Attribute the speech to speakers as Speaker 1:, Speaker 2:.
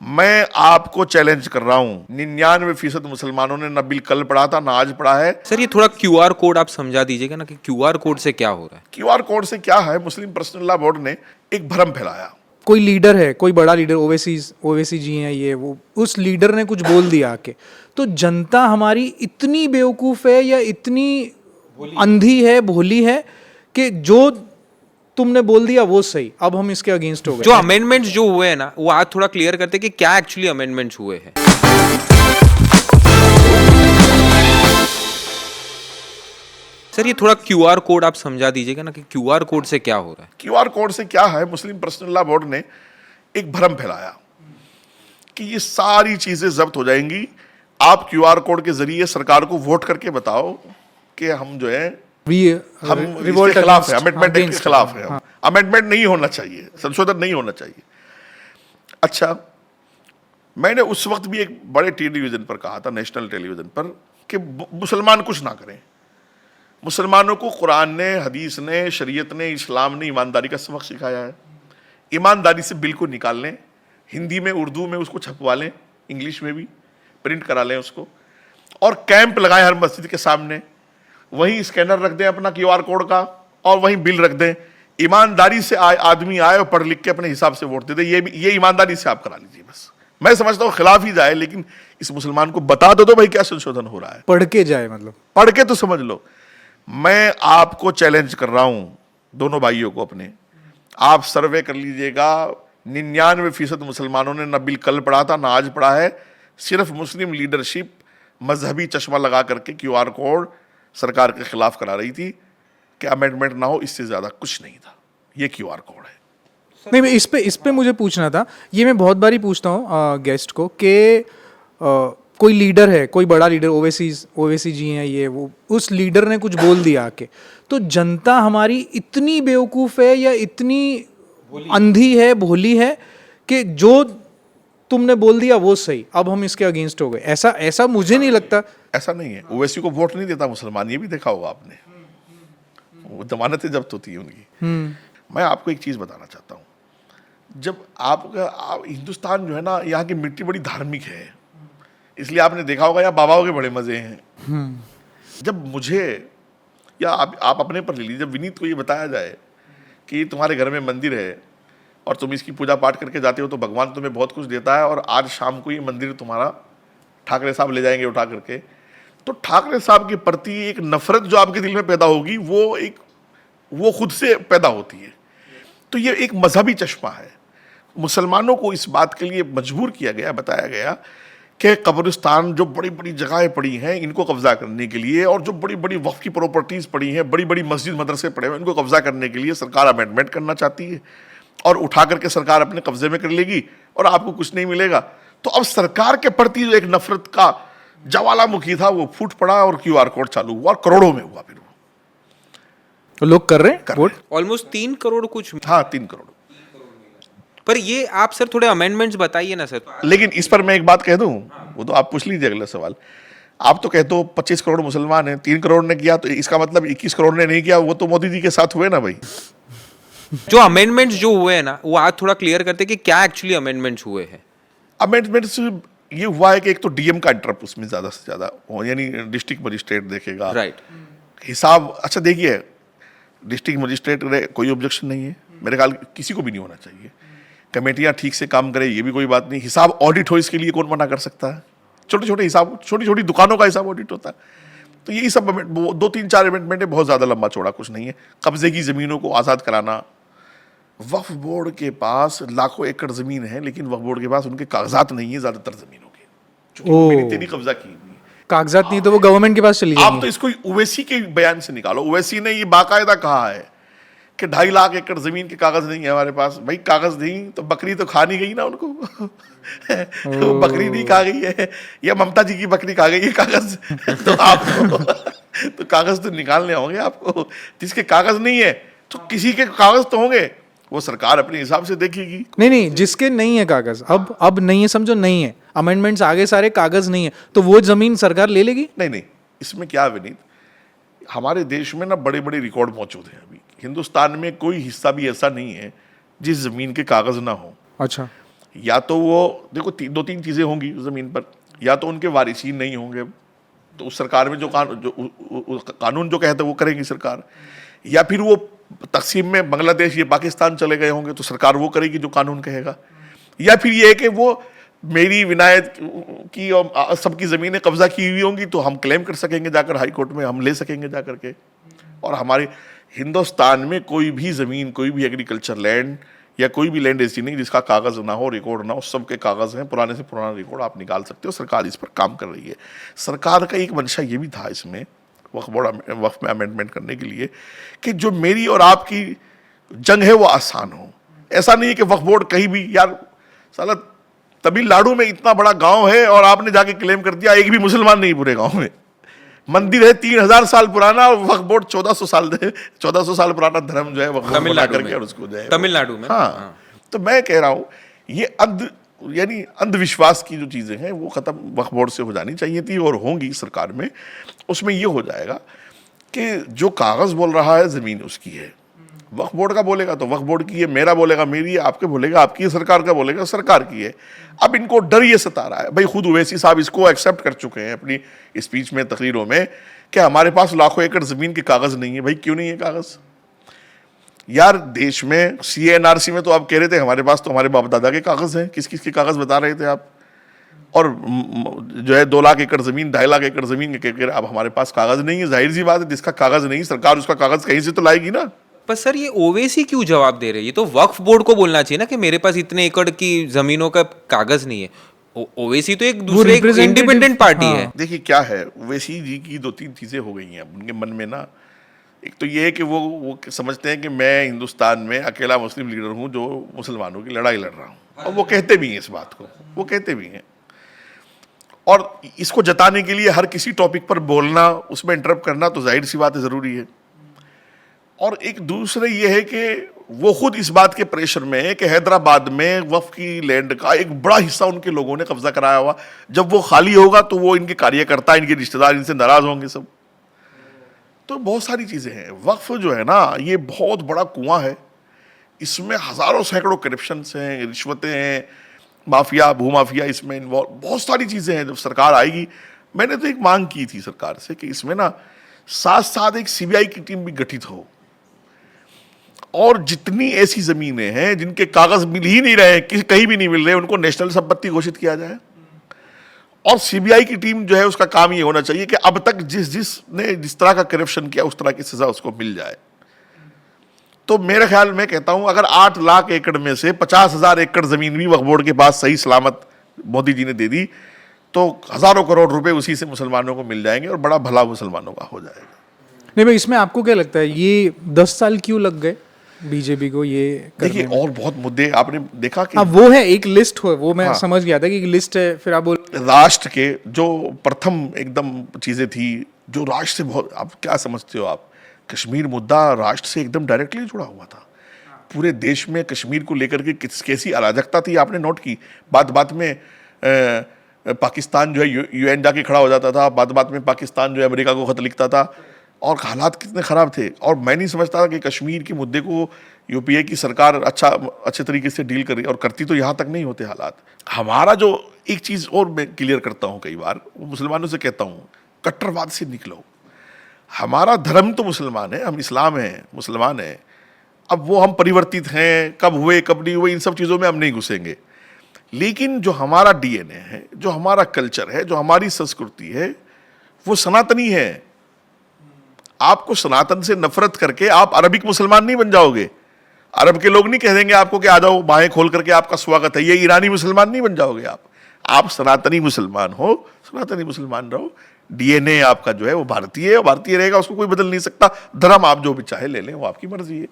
Speaker 1: मैं आपको चैलेंज कर रहा हूं, 99% मुसलमानों ने न बिल कल पढ़ा था ना आज पढ़ा है।
Speaker 2: सर ये थोड़ा क्यूआर कोड आप समझा दीजिएगा ना कि क्यूआर कोड से क्या हो रहा है।
Speaker 1: क्यूआर कोड से क्या है, मुस्लिम पर्सनल लॉ बोर्ड ने एक भ्रम फैलाया।
Speaker 3: कोई लीडर है, कोई बड़ा लीडर, ओवैसी जी हैं ये वो, उस लीडर ने कुछ बोल दिया आके, तो जनता हमारी इतनी बेवकूफ़ है या इतनी अंधी है, भोली है कि जो तुमने बोल दिया वो सही, अब हम इसके अगेंस्ट हो गए।
Speaker 2: जो अमेंडमेंट्स जो हुए हैं ना, वो आज थोड़ा क्लियर करते कि क्या एक्चुअली अमेंडमेंट्स हुए हैं। सर ये थोड़ा क्यूआर कोड आप समझा दीजिएगा ना कि क्यूआर कोड से क्या हो रहा है।
Speaker 1: क्यूआर कोड से क्या है, मुस्लिम पर्सनल लॉ बोर्ड ने एक भ्रम फैलाया कि ये सारी चीजें जब्त हो जाएंगी। आप क्यूआर कोड के जरिए सरकार को वोट करके बताओ कि हम जो है हम इसके खिलाफ है, अमेंडमेंट के खिलाफ है। अमेंडमेंट नहीं होना चाहिए, संशोधन नहीं होना चाहिए। अच्छा, मैंने उस वक्त भी एक बड़े टेलीविजन पर कहा था, नेशनल टेलीविजन पर, कि मुसलमान कुछ ना करें। मुसलमानों को कुरान ने, हदीस ने, शरीयत ने, इस्लाम ने ईमानदारी का सबक सिखाया है। ईमानदारी से बिल को निकाल लें, हिंदी में, उर्दू में उसको छपवा लें, इंग्लिश में भी प्रिंट करा लें उसको, और कैंप लगाएं हर मस्जिद के सामने। वहीं स्कैनर रख दें अपना क्यूआर कोड का, और वहीं बिल रख दें। ईमानदारी से आदमी आए और पढ़ लिख के अपने हिसाब से वोट दे दे। ये ईमानदारी से आप करा लीजिए। बस मैं समझता हूँ खिलाफ ही जाए, लेकिन इस मुसलमान को बता दो भाई क्या संशोधन हो रहा है।
Speaker 3: पढ़ के जाए, मतलब
Speaker 1: पढ़ के तो समझ लो। मैं आपको चैलेंज कर रहा हूं, दोनों भाइयों को अपने, आप सर्वे कर लीजिएगा। 99% मुसलमानों ने न बिल कल पढ़ा था ना आज पढ़ा है। सिर्फ मुस्लिम लीडरशिप मजहबी चश्मा लगा करके क्यूआर कोड सरकार के खिलाफ करा रही थी कि अमेंडमेंट ना हो, इससे ज्यादा कुछ नहीं था। ये क्यूआर कोड है।
Speaker 3: नहीं, इस पे मुझे पूछना था। ये मैं बहुत बारी पूछता हूँ गेस्ट को कि कोई लीडर है, कोई बड़ा लीडर, ओवैसी जी हैं ये वो, उस लीडर ने कुछ बोल दिया आके, तो जनता हमारी इतनी बेवकूफ़ है या इतनी अंधी है, भोली है कि जो तुमने बोल दिया वो सही, अब हम इसके अगेंस्ट हो गए। ऐसा मुझे नहीं लगता।
Speaker 1: ऐसा नहीं है। ओवैसी को वोट नहीं देता मुसलमान, ये भी देखा होगा आपने। वो जमानतें जब्त होती है उनकी। मैं आपको एक चीज बताना चाहता हूँ। जब आप हिंदुस्तान जो है ना, यहाँ की मिट्टी बड़ी धार्मिक है, इसलिए आपने देखा होगा यहाँ बाबाओं के बड़े मजे हैं। जब मुझे या आप अपने पर ले लीजिए, जब विनीत को ये बताया जाए कि तुम्हारे घर में मंदिर है और तुम इसकी पूजा पाठ करके जाते हो तो भगवान तुम्हें बहुत कुछ देता है, और आज शाम को ये मंदिर तुम्हारा ठाकरे साहब ले जाएंगे उठा करके, तो ठाकरे साहब के प्रति एक नफरत जो आपके दिल में पैदा होगी, वो खुद से पैदा होती है। तो ये एक मजहबी चश्मा है। मुसलमानों को इस बात के लिए मजबूर किया गया, बताया गया कि कब्रिस्तान जो बड़ी बड़ी जगहें पड़ी हैं इनको कब्जा करने के लिए, और जो बड़ी बड़ी वक्फ की प्रॉपर्टीज पड़ी हैं, बड़ी बड़ी मस्जिद मदरसे पड़े हैं, इनको कब्जा करने के लिए सरकार अमेंडमेंट करना चाहती है, और उठा करके सरकार अपने कब्जे में कर लेगी और आपको कुछ नहीं मिलेगा। तो अब सरकार के प्रति जो एक नफरत का ज्वालामुखी था वो फूट पड़ा, और क्यूआर कोड चालू हुआ, और करोड़ों में हुआ। फिर
Speaker 3: तो लोग कर रहे हैं वोट।
Speaker 2: ऑलमोस्ट 3 करोड़ कुछ।
Speaker 1: हाँ, 3 करोड़।
Speaker 2: पर ये आप सर थोड़े अमेंडमेंट्स बताइए ना सर।
Speaker 1: लेकिन इस पर मैं एक बात कह दूं, वो तो आप पूछ लीजिए अगला सवाल। आप तो कहते हो 25 करोड़ मुसलमान हैं, 3 करोड़ ने किया, तो इसका मतलब 21 करोड़ ने नहीं किया। वो तो मोदी जी के साथ हुए ना भाई।
Speaker 2: जो अमेंडमेंट्स जो हुए हैं ना, वो आज थोड़ा क्लियर करते कि क्या एक्चुअली अमेंडमेंट्स हुए हैं।
Speaker 1: अमेंडमेंट्स ये हुआ है कि एक तो डीएम का इंटरप्ट उसमें ज्यादा से ज्यादा, यानी डिस्ट्रिक्ट मजिस्ट्रेट देखेगा
Speaker 2: राइट।
Speaker 1: हिसाब। अच्छा देखिए, डिस्ट्रिक्ट मजिस्ट्रेट कोई ऑब्जेक्शन नहीं है, मेरे ख्याल किसी को भी नहीं होना चाहिए। कमेटियां ठीक से काम करें, ये भी कोई बात नहीं। हिसाब ऑडिट हो, इसके लिए कौन मना कर सकता है। छोटे छोटे हिसाब, छोटी छोटी दुकानों का हिसाब ऑडिट होता है। तो यही सब 2-3-4 अमेंडमेंट है, बहुत ज्यादा लंबा चौड़ा कुछ नहीं है। कब्जे की जमीनों को आजाद कराना, वक्फ बोर्ड के पास लाखों एकड़ जमीन है, लेकिन वक्फ बोर्ड के पास उनके कागजात नहीं है ज्यादातर जमीनों के, क्योंकि मेरी तेरी कब्जा की हुई है।
Speaker 3: कागजात नहीं तो वो गवर्नमेंट के पास चली जाएंगी।
Speaker 1: आप तो इसको ओवैसी के बयान से निकालो। ओवैसी ने ये बाकायदा कहा है कि 2.5 लाख एकड़ जमीन के कागज नहीं है हमारे पास। भाई कागज नहीं तो बकरी तो खा नहीं गई ना उनको। तो बकरी नहीं खा गई है, या ममता जी की बकरी खा गई है कागज। तो आपको तो कागज तो निकालने होंगे आपको। जिसके कागज नहीं है तो किसी के कागज तो होंगे, वो सरकार अपने हिसाब से देखेगी।
Speaker 3: नहीं, जिसके नहीं है कागज, अब नहीं है, समझो नहीं है, अमेंडमेंट्स आगे सारे कागज नहीं है, तो वो जमीन सरकार ले लेगी।
Speaker 1: नहीं, इसमें क्या विनीत, हमारे देश में ना बड़े बड़े रिकॉर्ड मौजूद हैं। अभी हिंदुस्तान में कोई हिस्सा भी ऐसा नहीं है जिस जमीन के कागज ना हो।
Speaker 3: अच्छा।
Speaker 1: या तो वो देखो दो तीन चीजें होंगी उस जमीन पर, या तो उनके वारिसीन नहीं होंगे तो उस सरकार में जो कानून जो कहते हैं वो करेगी सरकार, या फिर वो तकसीम में बांग्लादेश या पाकिस्तान चले गए होंगे तो सरकार वो करेगी जो कानून कहेगा, या फिर ये है कि वो मेरी विनायत की और सबकी ज़मीनें कब्जा की हुई होंगी तो हम क्लेम कर सकेंगे जाकर हाई कोर्ट में, हम ले सकेंगे जाकर के। और हमारे हिंदुस्तान में कोई भी ज़मीन, कोई भी एग्रीकल्चर लैंड या कोई भी लैंड ऐसी नहीं जिसका कागज़ ना हो, रिकॉर्ड ना हो, सबके कागज़ हैं, पुराने से पुराना रिकॉर्ड आप निकाल सकते हो। सरकार इस पर काम कर रही है। सरकार का एक मंशा ये भी था इसमें वक्फ में अमेंडमेंट करने के लिए कि जो मेरी और आपकी जंग है वो आसान हो। ऐसा नहीं है कि वक्फ बोर्ड कहीं भी, यार साला तमिलनाडु में इतना बड़ा गांव है और आपने जाके क्लेम कर दिया एक भी मुसलमान नहीं पूरे गांव में, मंदिर है 3000 साल पुराना, वक्फ बोर्ड 1400 साल पुराना धर्म जो है वक्फ बोर्ड बना करके और उसको जो है
Speaker 2: तमिलनाडु में।
Speaker 1: हाँ, तो मैं कह रहा हूँ ये यानी अंधविश्वास की जो चीजें हैं वो खत्म वक्फ बोर्ड से हो जानी चाहिए थी और होंगी सरकार में। उसमें ये हो जाएगा कि जो कागज बोल रहा है जमीन उसकी है, वक्फ बोर्ड का बोलेगा तो वक्फ बोर्ड की है, मेरा बोलेगा मेरी है, आपके बोलेगा आपकी है, सरकार का बोलेगा सरकार की है। अब इनको डर ये सता रहा है, भाई खुद ओवैसी साहब इसको एक्सेप्ट कर चुके हैं अपनी स्पीच में, तकरीरों में, कि हमारे पास लाखों एकड़ जमीन के कागज नहीं है। भाई क्यों नहीं है कागज? यार देश में CA/NRC में तो आप कह रहे थे हमारे पास तो हमारे बाप दादा के कागज हैं, किस किस के कागज बता रहे थे आप? और जो है 2 लाख एकड़ जमीन, 2.5 लाख एकड़ जमीन के अब हमारे पास कागज नहीं है। जाहिर सी बात है, जिसका कागज नहीं सरकार उसका कागज कहीं से तो लाएगी ना।
Speaker 2: पर सर ये ओवैसी क्यों जवाब दे रही है? तो वक्फ बोर्ड को बोलना चाहिए ना कि मेरे पास इतने एकड़ की जमीनों का कागज नहीं है। ओवैसी तो एक दूसरे इंडिपेंडेंट पार्टी है।
Speaker 1: देखिए क्या है, ओवैसी जी की 2-3 चीजें हो गई हैं उनके मन में ना। एक तो ये है कि वो समझते हैं कि मैं हिंदुस्तान में अकेला मुस्लिम लीडर हूं जो मुसलमानों की लड़ाई लड़ रहा हूं, और वो कहते भी हैं इस बात को, वो कहते भी हैं। और इसको जताने के लिए हर किसी टॉपिक पर बोलना, उसमें इंटरप्ट करना तो जाहिर सी बात है ज़रूरी है। और एक दूसरे ये है कि वो खुद इस बात के प्रेशर में है कि हैदराबाद में वक्फ की लैंड का एक बड़ा हिस्सा उनके लोगों ने कब्जा कराया हुआ, जब वो खाली होगा तो वो इनके कार्यकर्ता, इनके रिश्तेदार इनसे नाराज होंगे सब। तो बहुत सारी चीज़ें हैं। वक्फ जो है ना ये बहुत बड़ा कुआं है, इसमें हज़ारों सैकड़ों करप्शंस हैं, रिश्वतें हैं, माफिया, भूमाफिया इसमें इन्वॉल्व, बहुत सारी चीज़ें हैं। जब सरकार आएगी, मैंने तो एक मांग की थी सरकार से कि इसमें ना साथ साथ एक CBI की टीम भी गठित हो, और जितनी ऐसी ज़मीनें हैं जिनके कागज़ मिल ही नहीं रहे, कहीं भी नहीं मिल रहे, उनको नेशनल संपत्ति घोषित किया जाए। और CBI की टीम जो है उसका काम ये होना चाहिए कि अब तक जिसने जिस तरह का करप्शन किया उस तरह की सजा उसको मिल जाए। तो मेरे ख्याल में कहता हूं अगर 8 लाख एकड़ में से 50,000 एकड़ जमीन भी वक्फ बोर्ड के पास सही सलामत मोदी जी ने दे दी तो हजारों करोड़ रुपए उसी से मुसलमानों को मिल जाएंगे और बड़ा भला मुसलमानों का हो जाएगा।
Speaker 3: नहीं भाई, इसमें आपको क्या लगता है ये 10 साल क्यों लग गए बीजेपी को ये करने
Speaker 1: देखिए
Speaker 3: में?
Speaker 1: और बहुत मुद्दे आपने देखा कि
Speaker 3: अब वो है एक लिस्ट हो, वो मैं समझ गया था कि एक लिस्ट है, फिर आप बोल
Speaker 1: राष्ट्र के जो प्रथम एकदम चीजें थी जो राष्ट्र से बहुत, आप क्या समझते हो आप, कश्मीर मुद्दा राष्ट्र से एकदम डायरेक्टली जुड़ा हुआ था। पूरे देश में कश्मीर को लेकर के कैसी अराजकता थी आपने नोट की। बात बात में पाकिस्तान जो है UN जाके खड़ा हो जाता था, बात बात में पाकिस्तान जो है अमेरिका को खत लिखता था, और हालात कितने ख़राब थे। और मैं नहीं समझता था कि कश्मीर के मुद्दे को UPA की सरकार अच्छे तरीके से डील कर रही, और करती तो यहाँ तक नहीं होते हालात। हमारा जो एक चीज़ और मैं क्लियर करता हूँ कई बार, वो मुसलमानों से कहता हूँ, कट्टरवाद से निकलो। हमारा धर्म तो मुसलमान है, हम इस्लाम हैं, मुसलमान हैं। अब वो हम परिवर्तित हैं, कब हुए कब नहीं हुए, इन सब चीज़ों में हम नहीं घुसेंगे। लेकिन जो हमारा DNA है, जो हमारा कल्चर है, जो हमारी संस्कृति है, वो सनातनी है। आपको सनातन से नफरत करके आप अरबिक मुसलमान नहीं बन जाओगे। अरब के लोग नहीं कह देंगे आपको कि आ जाओ बाहें खोल करके आपका स्वागत है, ये ईरानी मुसलमान नहीं बन जाओगे आप सनातनी मुसलमान हो, सनातनी मुसलमान रहो। DNA आपका जो है वो भारतीय है, भारतीय रहेगा, उसको कोई बदल नहीं सकता। धर्म आप जो भी चाहे ले लें, वो आपकी मर्जी है।